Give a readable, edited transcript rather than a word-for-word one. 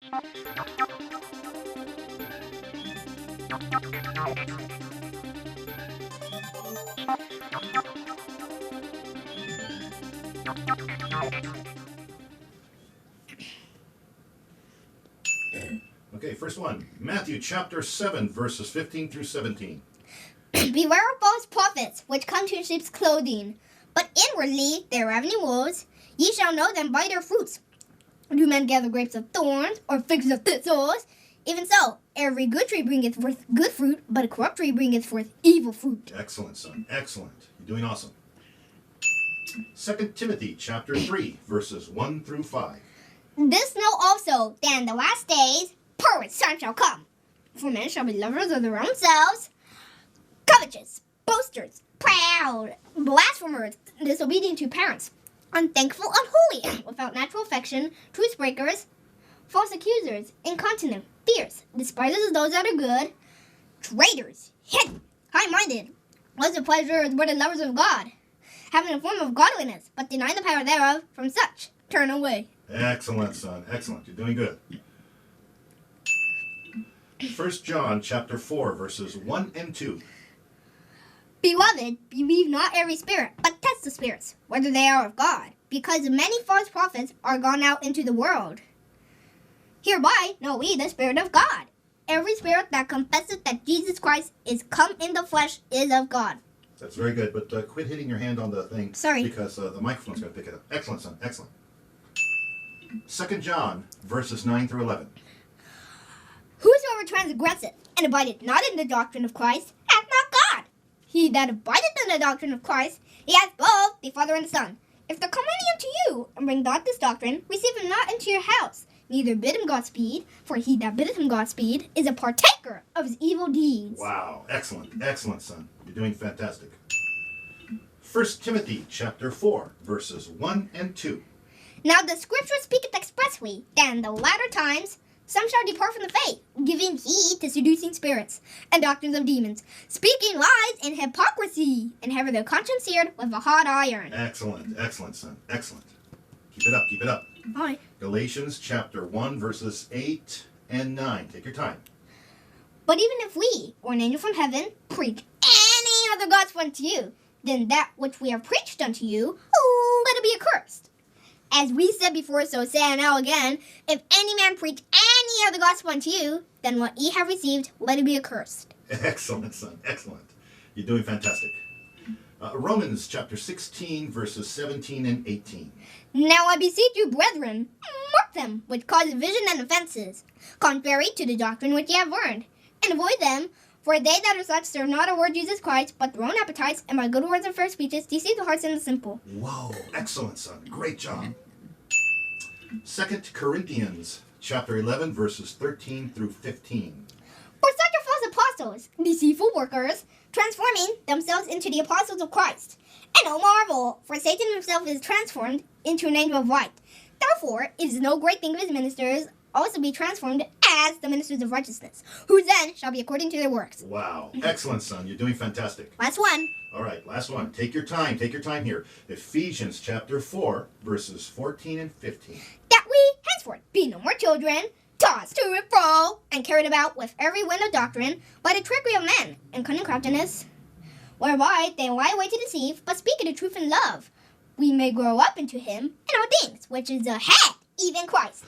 Okay, first one. Matthew chapter 7, verses 15 through 17. Beware of false prophets, which come to sheep's clothing, but inwardly they are ravening wolves. Ye shall know them by their fruits. Do men gather grapes of thorns, or figs of thistles? Even so, every good tree bringeth forth good fruit, but a corrupt tree bringeth forth evil fruit. Excellent, son. Excellent. You're doing awesome. 2 Timothy chapter 3, verses 1 through 5. This know also, that in the last days perilous times shall come. For men shall be lovers of their own selves, covetous, boasters, proud, blasphemers, disobedient to parents, unthankful, unholy, without natural affection, truce breakers, false accusers, incontinent, fierce, despisers of those that are good, traitors, hidden, high-minded, loves of pleasure more than lovers of God, having a form of godliness, but denying the power thereof. From such turn away. Excellent, son. Excellent. You're doing good. 1 John chapter 4, verses 1 and 2. Beloved, believe not every spirit, but test the spirits, whether they are of God, because many false prophets are gone out into the world. Hereby know we the Spirit of God. Every spirit that confesseth that Jesus Christ is come in the flesh is of God. That's very good, but quit hitting your hand on the thing. Sorry. Because the microphone's going to pick it up. Excellent, son. Excellent. 2 John, verses 9 through 11. Whosoever transgresseth and abideth not in the doctrine of Christ hath not God. He that abideth in the doctrine of Christ, he hath both the Father and the Son. If there come any unto you, and bring not this doctrine, receive him not into your house, neither bid him Godspeed, for he that biddeth him Godspeed is a partaker of his evil deeds. Wow. Excellent. Excellent, son. You're doing fantastic. 1 Timothy chapter 4, verses 1 and 2. Now the Scripture speaketh expressly, that in the latter times some shall depart from the faith, giving heed to seducing spirits and doctrines of demons, speaking lies and hypocrisy, and having their conscience seared with a hot iron. Excellent. Excellent, son. Excellent. Keep it up. Keep it up. All right. Galatians chapter 1, verses 8 and 9. Take your time. But even if we, or an angel from heaven, preach any other gospel unto you, then that which we have preached unto you, let it be accursed. As we said before, so say I now again, if any man preach any other gospel unto you, then what ye have received, let it be accursed. Excellent, son. Excellent. You're doing fantastic. Romans chapter 16, verses 17 and 18. Now I beseech you, brethren, mark them which cause division and offenses, contrary to the doctrine which ye have learned, and avoid them, for they that are such serve not our Lord Jesus Christ, but their own appetites, and by good words and fair speeches deceive the hearts of the simple. Whoa. Excellent, son. Great job. 2 Corinthians chapter 11, verses 13 through 15. For such are false apostles, deceitful workers, transforming themselves into the apostles of Christ. And no marvel, for Satan himself is transformed into an angel of light. Therefore, it is no great thing if his ministers also be transformed as the ministers of righteousness, whose then shall be according to their works. Wow. Excellent, son. You're doing fantastic. Last one. All right, last one. Take your time. Take your time here. Ephesians chapter 4, verses 14 and 15. That we henceforth be no more children, tossed to and fro, and carried about with every wind of doctrine, by the trickery of men, and cunning craftiness, whereby they lie away to deceive, but speak the truth in love, we may grow up into him in all things, which is the head, even Christ.